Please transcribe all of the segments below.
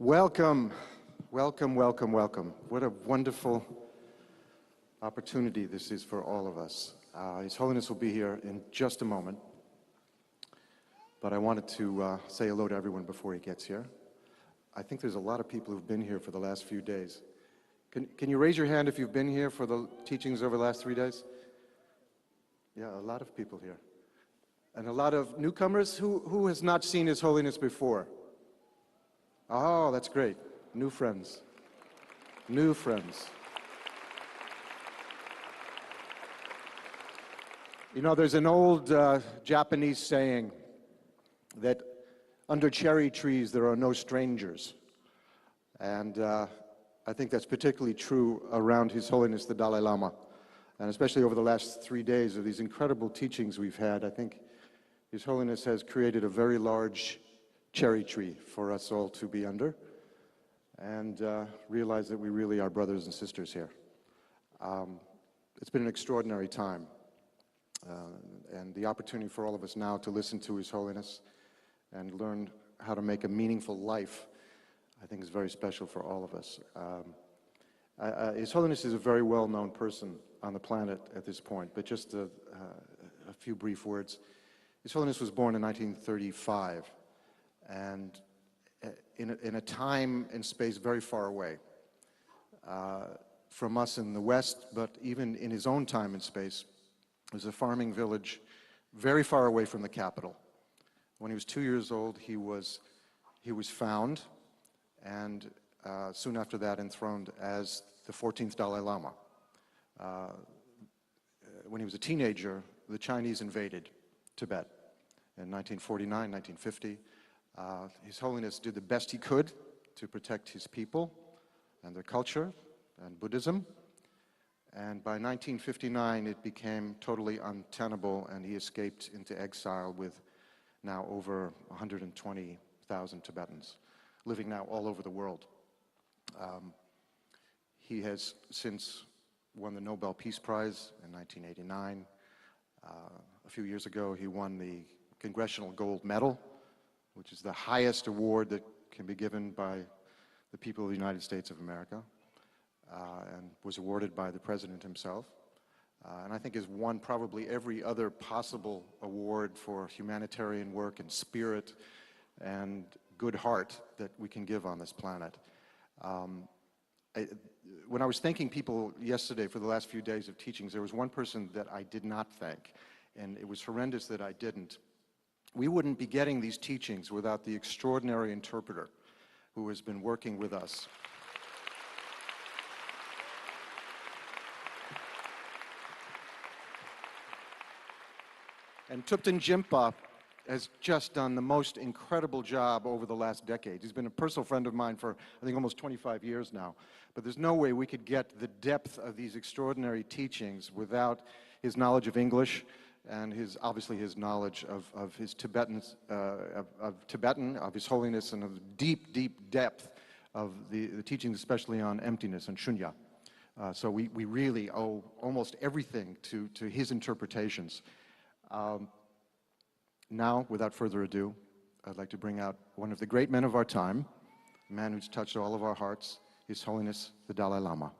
Welcome, welcome, welcome, welcome. What a wonderful opportunity this is for all of us. His Holiness will be here in just a moment, but I wanted to say hello to everyone before he gets here. I think there's a lot of people who've been here for the last few days. Can you raise your hand if you've been here for the teachings over the last 3 days? Yeah, a lot of people here. And a lot of newcomers. Who has not seen His Holiness before? Oh, that's great. New friends. New friends. You know, there's an old Japanese saying that under cherry trees there are no strangers. And I think that's particularly true around His Holiness the Dalai Lama. And especially over the last 3 days of these incredible teachings we've had, I think His Holiness has created a very large cherry tree for us all to be under and realize that we really are brothers and sisters here. It's been an extraordinary time and the opportunity for all of us now to listen to His Holiness and learn how to make a meaningful life, I think is very special for all of us. His Holiness is a very well-known person on the planet at this point, but just a few brief words. His Holiness was born in 1935. And in a time and space very far away from us in the West, but even in his own time and space, it was a farming village very far away from the capital. When he was 2 years old, he was found, and soon after that enthroned as the 14th Dalai Lama. When he was a teenager, the Chinese invaded Tibet in 1949, 1950. His Holiness did the best he could to protect his people and their culture and Buddhism. And by 1959, it became totally untenable, and he escaped into exile with now over 120,000 Tibetans, living now all over the world. He has since won the Nobel Peace Prize in 1989. A few years ago, he won the Congressional Gold Medal, which is the highest award that can be given by the people of the United States of America, and was awarded by the President himself. And I think has won probably every other possible award for humanitarian work and spirit and good heart that we can give on this planet. When I was thanking people yesterday for the last few days of teachings, there was one person that I did not thank, and it was horrendous that I didn't. We wouldn't be getting these teachings without the extraordinary interpreter who has been working with us. And Thupten Jinpa has just done the most incredible job over the last decade. He's been a personal friend of mine for, I think, almost 25 years now. But there's no way we could get the depth of these extraordinary teachings without his knowledge of English and obviously his knowledge of his Tibetan, of His Holiness, and of deep, deep depth of the teachings, especially on emptiness and shunya. So we really owe almost everything to his interpretations. Now, without further ado, I'd like to bring out one of the great men of our time, a man who's touched all of our hearts, His Holiness the Dalai Lama.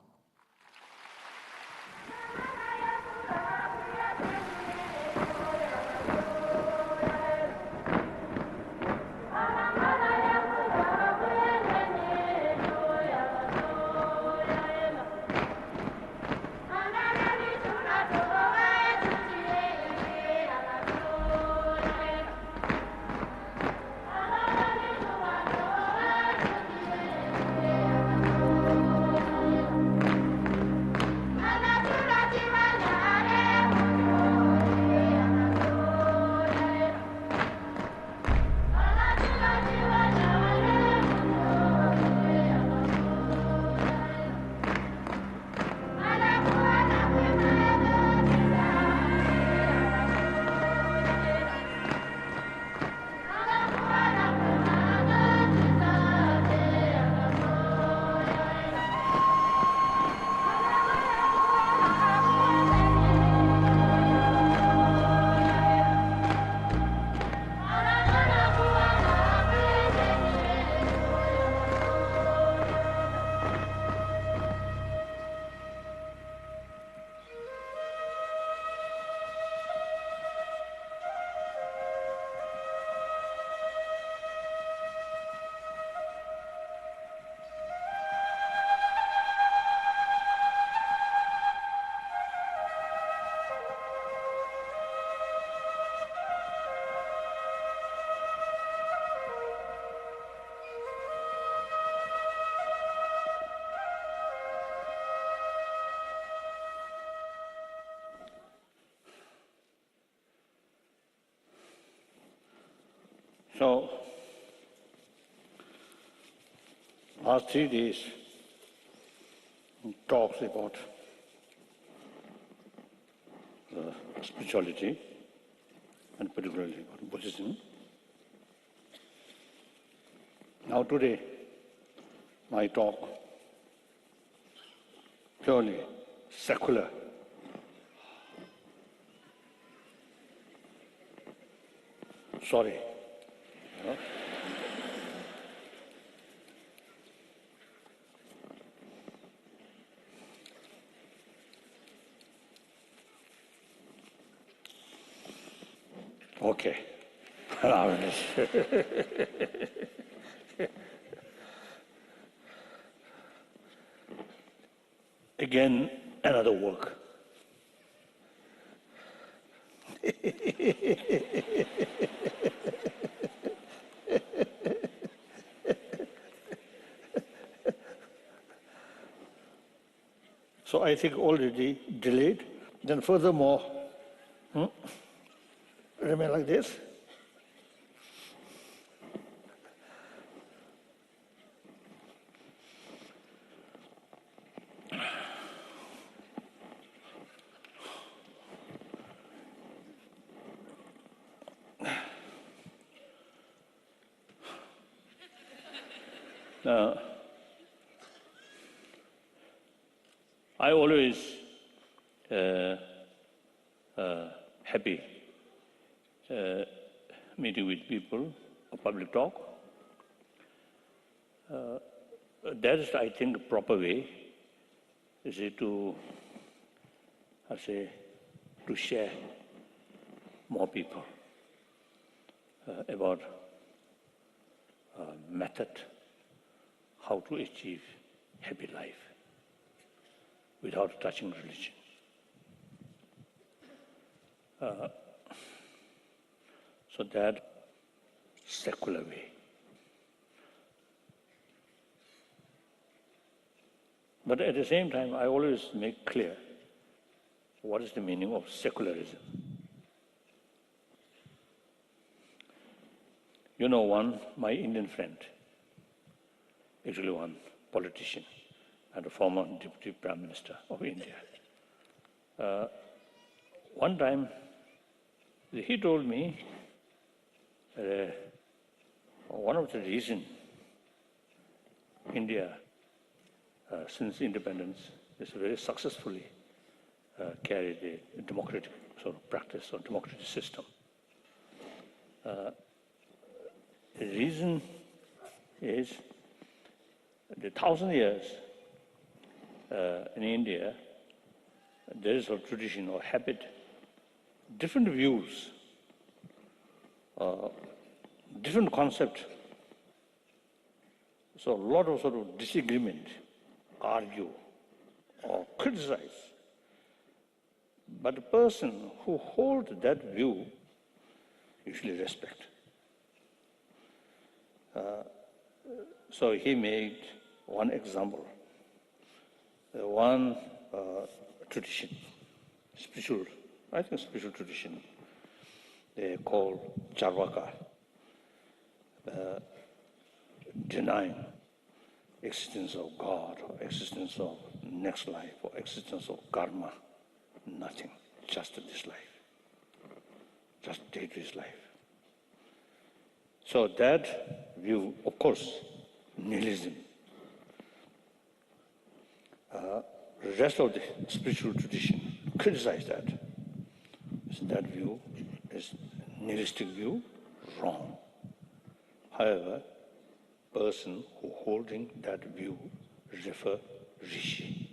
So, last 3 days talks about spirituality and particularly about Buddhism. Now today, my talk purely secular. Sorry. Okay. Again, another work. So I think already delayed. Then furthermore, remain like this. I always happy meeting with people, a public talk. That is, I think, a proper way, is it to share more people about method, how to achieve happy life without touching religion. So that secular way. But at the same time, I always make clear what is the meaning of secularism. You know, my Indian friend, actually one politician and a former deputy prime minister of India. One time, he told me one of the reasons India, since independence, is very successfully carried a democratic sort of practice or democratic system. The reason is the 1,000 years in India, there is a tradition or habit, different views, different concept. So a lot of sort of disagreement, argue, or criticize. But the person who holds that view usually respect. So he made one example, one tradition, spiritual tradition, they call Charvaka, denying existence of God, or existence of next life, or existence of karma, nothing, just this life, just day-to-day life. So that view, of course, nihilism. The rest of the spiritual tradition criticize that. So that view is nihilistic view, wrong. However, person who holding that view refer rishi.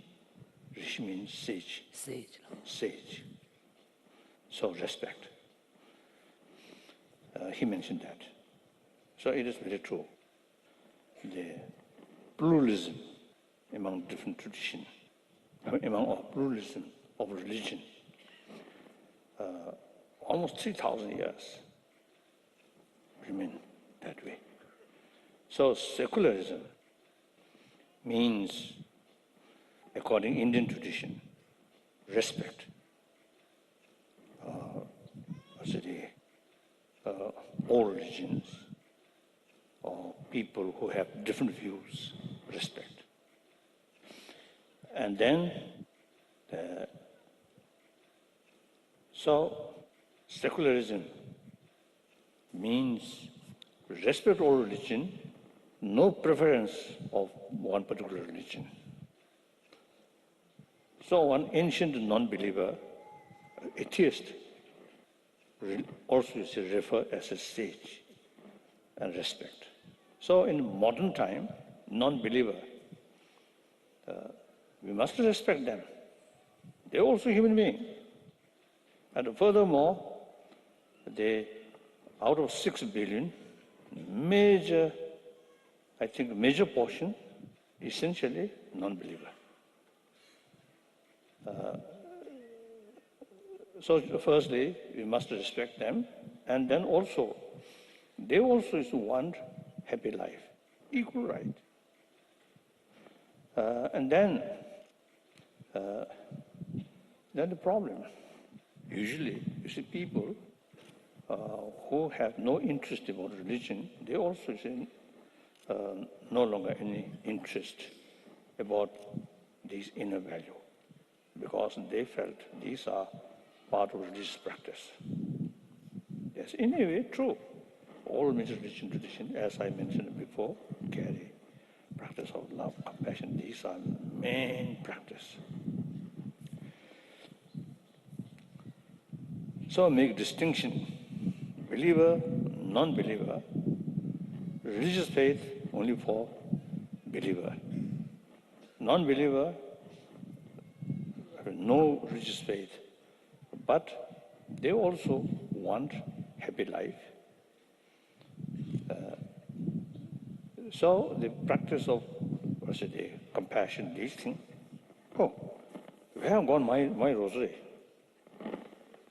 Rishi means sage. Sage. So respect. He mentioned that. So it is very true. The pluralism among different traditions, among pluralism of religion, almost 3,000 years remain that way. So secularism means, according to Indian tradition, respect. All religions, or people who have different views, respect. And then, so secularism means respect all religion, no preference of one particular religion. So one ancient non-believer, atheist, also is referred as a sage and respect. So in modern time, non-believer, we must respect them. They're also human beings. And furthermore, they, out of 6 billion, major portion, essentially non-believer. So firstly, we must respect them, and then also, they also want happy life, equal right. And then the problem, usually, you see people who have no interest about religion, they also see no longer any interest about these inner value, because they felt these are part of religious practice. Yes, in a way, true. All major religion tradition, as I mentioned before, carry practice of love, compassion. These are main practice. So make distinction, believer, non-believer, religious faith only for believer. Non-believer, no religious faith, but they also want happy life. So the practice of, the compassion, these things. Oh, where have gone my rosary?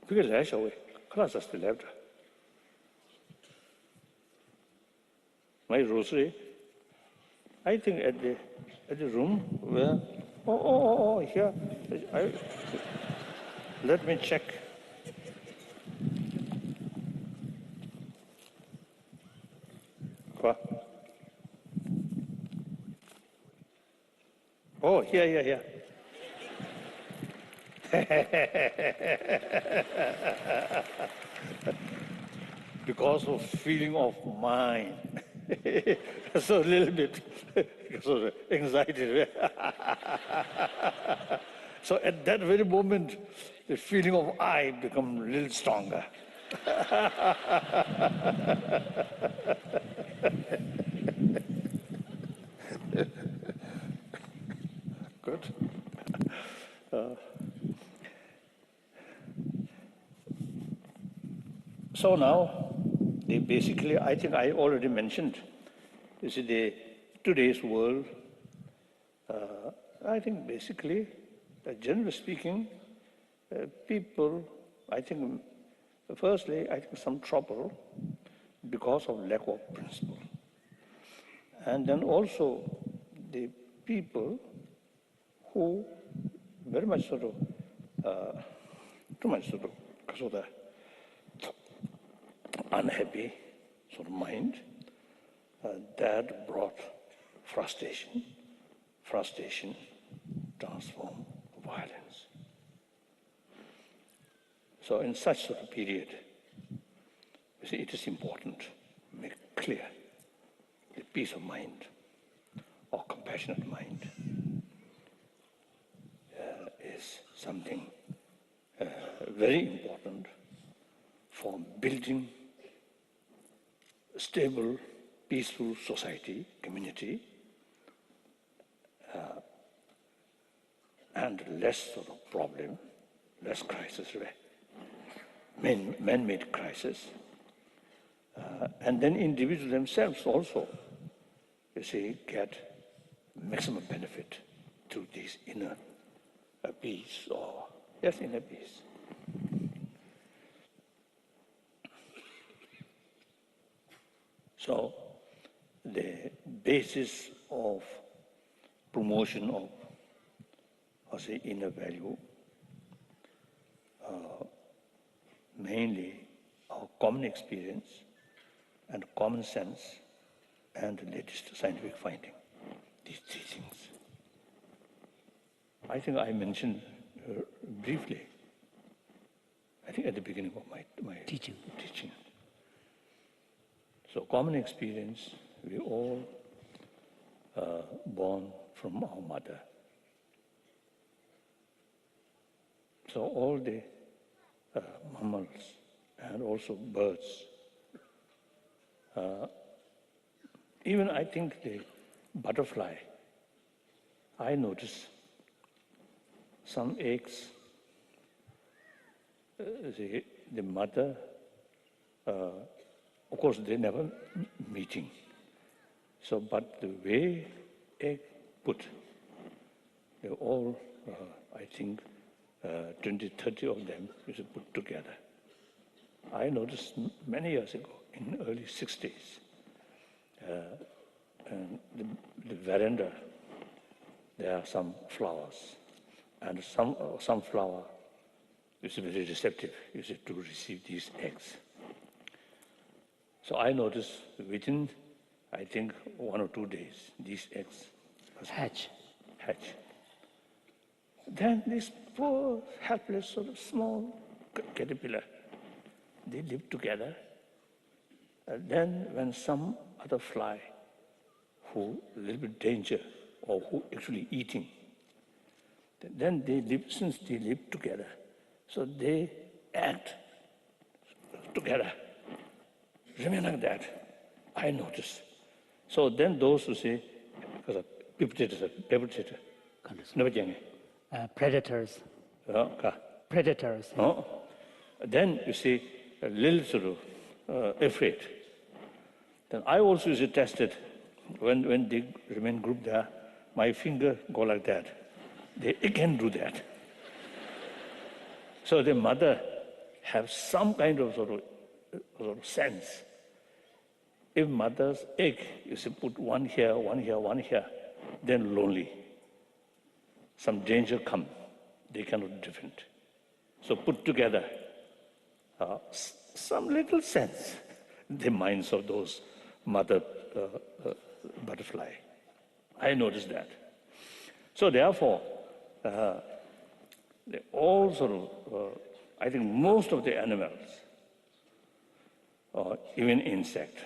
Because lash away, class has still left. My rosary, I think at the room where, here, let me check. What? Oh, here. Because of feeling of mind. So a little bit, because of the anxiety. So at that very moment, the feeling of I become a little stronger. Good. So now, basically, I think I already mentioned, you see, today's world, I think basically, generally speaking, people, I think, firstly, I think some trouble because of lack of principle. And then also the people who very much sort of, too much sort of, because of the unhappy sort of mind, that brought frustration transform violence. So in such sort of period, you see, it is important to make clear the peace of mind or compassionate mind is something very important for building a stable, peaceful society, community, and less sort of problem, less crisis, man-made crisis. And then individuals themselves also, you see, get maximum benefit through this inner peace or, yes, inner peace. So the basis of promotion of, inner value, mainly our common experience and common sense and the latest scientific finding. These three things. I think I mentioned briefly, I think at the beginning of my teaching. So common experience, we all born from our mother. So all the mammals and also birds, even I think the butterfly, I notice some eggs, the mother, of course they never meeting. So, but the way egg put, they all, I think, 20, 30 of them is put together. I noticed many years ago, in the early 60s, and the veranda, there are some flowers, and some flower is very receptive to receive these eggs. So I noticed within, I think, 1 or 2 days, these eggs hatch. Then this poor, helpless, sort of small caterpillar, they live together. And then when some other fly who a little bit danger or who actually eating, then they live, since they live together, so they act together. Remain like that, I notice. So then those who say, predators. Predators. Predators. Then you see a little sort of afraid. Then I also tested when they remain grouped there, my finger go like that. They again do that. So the mother have some kind of sort of sense. If mother's egg is put one here, then lonely. Some danger come, they cannot defend. So put together, some little sense, the minds of those mother butterfly. I noticed that. So therefore, they all sort of, I think most of the animals, or even insect,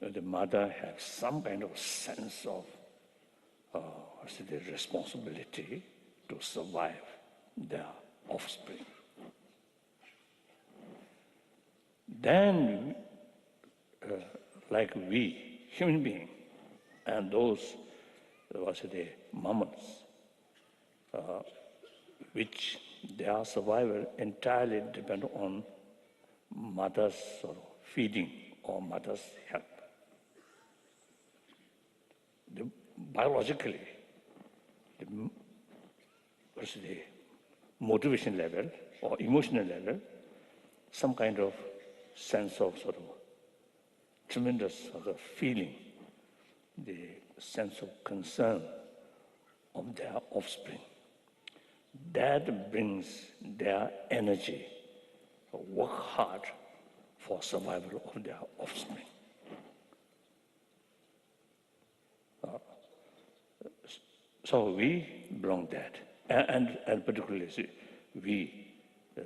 the mother has some kind of sense of the responsibility to survive their offspring. Then, like we, human beings, and those, the mammals, which their survival entirely depend on mother's sort of feeding or mother's help. Biologically, the motivation level or emotional level, some kind of sense of sort of tremendous sort of feeling, the sense of concern of their offspring. That brings their energy to work hard for survival of their offspring. So we belong that, and particularly we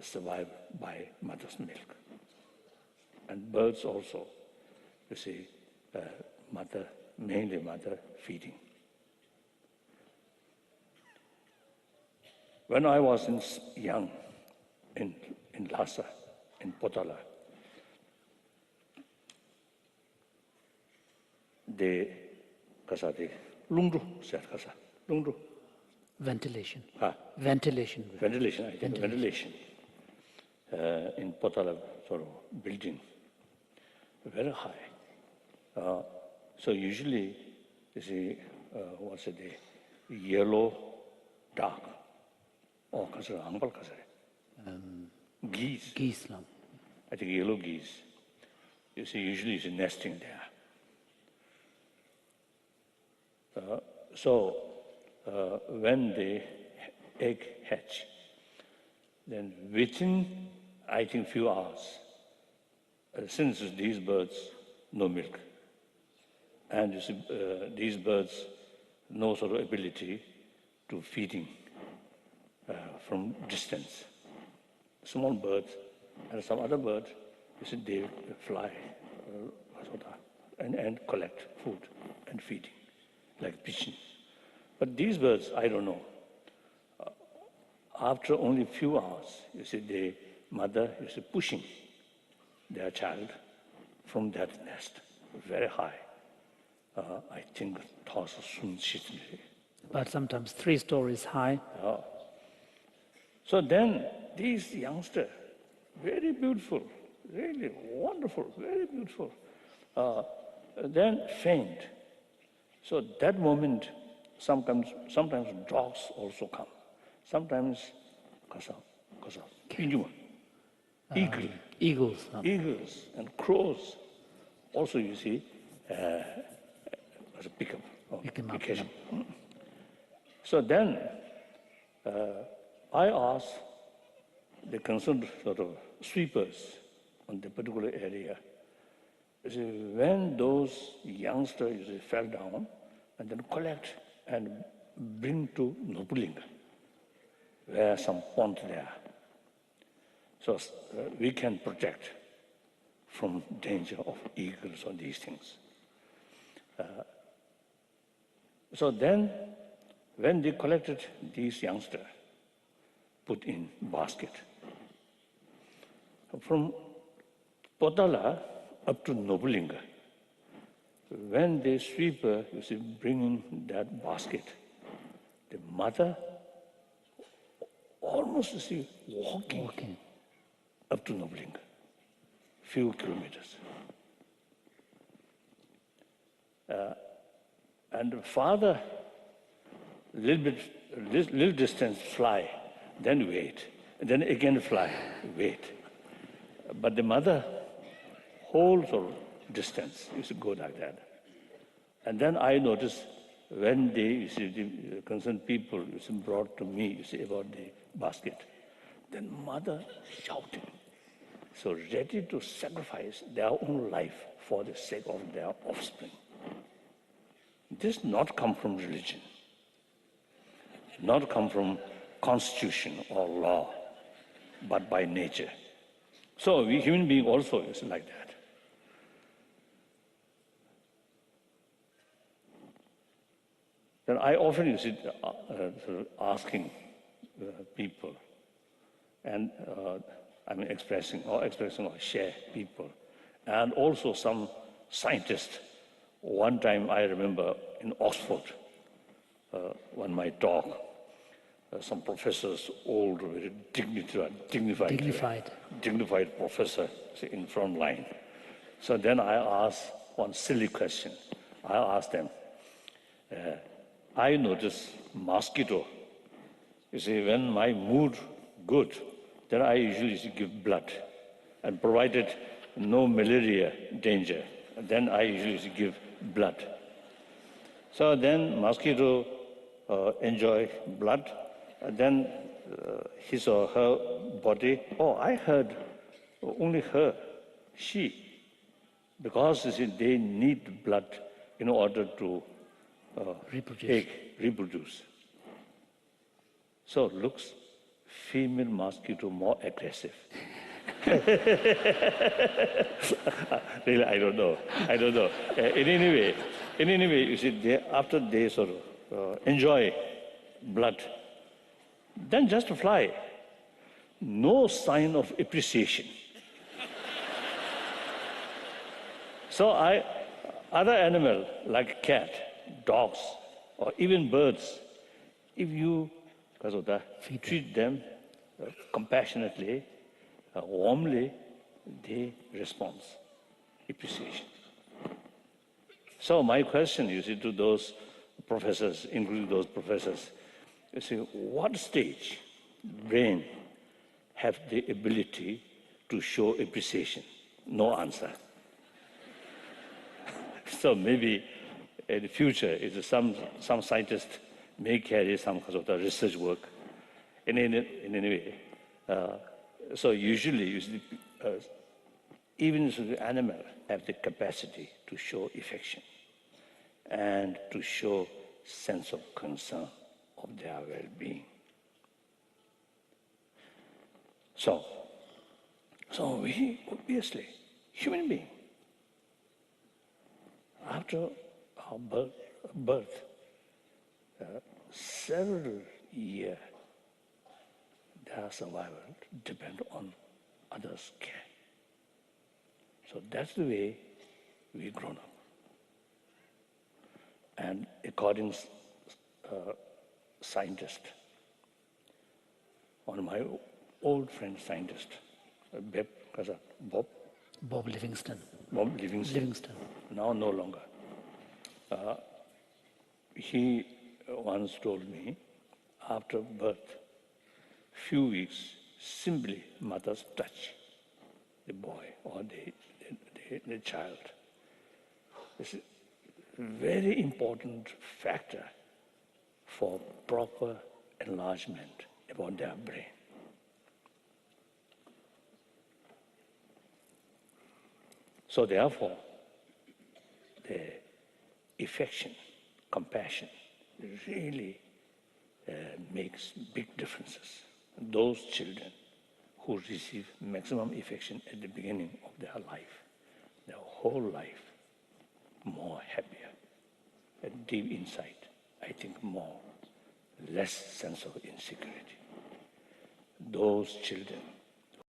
survive by mother's milk. And birds also, you see, mainly mother feeding. When I was young in Lhasa, in Potala, Ventilation. Ventilation, I think, ventilation. In Potala sort of building, very high. So usually, you see, yellow, dark, or geese. Geese. I think yellow geese. You see, usually it's nesting there. So when the egg hatch, then within, I think, few hours, since these birds no milk, And you see, these birds no sort of ability to feeding from distance. Small birds and some other birds, you see, they fly and collect food and feeding, like pigeons. But these birds, I don't know. After only a few hours, you see, the mother is pushing their child from that nest very high. I think but sometimes 3 stories high. So then these youngsters, very beautiful, really wonderful, very beautiful, then faint. So that moment, sometimes dogs also come. Sometimes Eagles. eagles and crows. Also, you see, as a pickup. Occasion. So then, I asked the concerned sort of sweepers on the particular area, when those youngsters fell down, and then collect and bring to Nobulinga, where some pond there. So we can protect from danger of eagles or these things. So then, when they collected these youngsters, put in basket. From Potala up to Nobulinga, when the sweeper bringing that basket, the mother almost walking up to Nobulinga, few kilometers. And the father, little distance fly, then wait, and then again fly, wait. But the mother, whole sort of distance used to go like that. And then I noticed when the concerned people brought to me about the basket, then mother shouting, so ready to sacrifice their own life for the sake of their offspring. This not come from religion, not come from constitution or law, but by nature. So we human beings also is like that. Then I often asking people, and expressing or share people, and also some scientists. One time I remember in Oxford, when my talk, some professors, old, very dignified professor in front line. So then I asked one silly question. I asked them, I notice mosquito. You see, when my mood good, then I usually give blood, and provided no malaria danger, then I usually give blood. So then mosquito enjoy blood, and then his or her body. Oh, I heard only her, she, because they need blood in order to reproduce. So looks female mosquito more aggressive. Really, I don't know. In any way, you see, after they sort of enjoy blood, then just fly. No sign of appreciation. So other animal like cat, dogs, or even birds, if you treat them compassionately, warmly, they respond, appreciation. So my question, to those professors, including those professors, what stage brain have the ability to show appreciation? No answer. So maybe in the future, some scientists may carry some sort of research work in any way. So usually, even the animal have the capacity to show affection. and to show sense of concern of their well-being. So we obviously, human being, after our birth, several years, their survival depend on others' care. So that's the way we grown up. And according to scientists, one of my old friend scientist, Bob Bob Livingston. Livingston, now no longer. He once told me, after birth, few weeks, simply mothers touch the boy or the child. This is a very important factor for proper enlargement about their brain. So therefore, the affection, compassion really makes big differences. Those children who receive maximum affection at the beginning of their life, their whole life, more happier. And deep inside, I think less sense of insecurity. Those children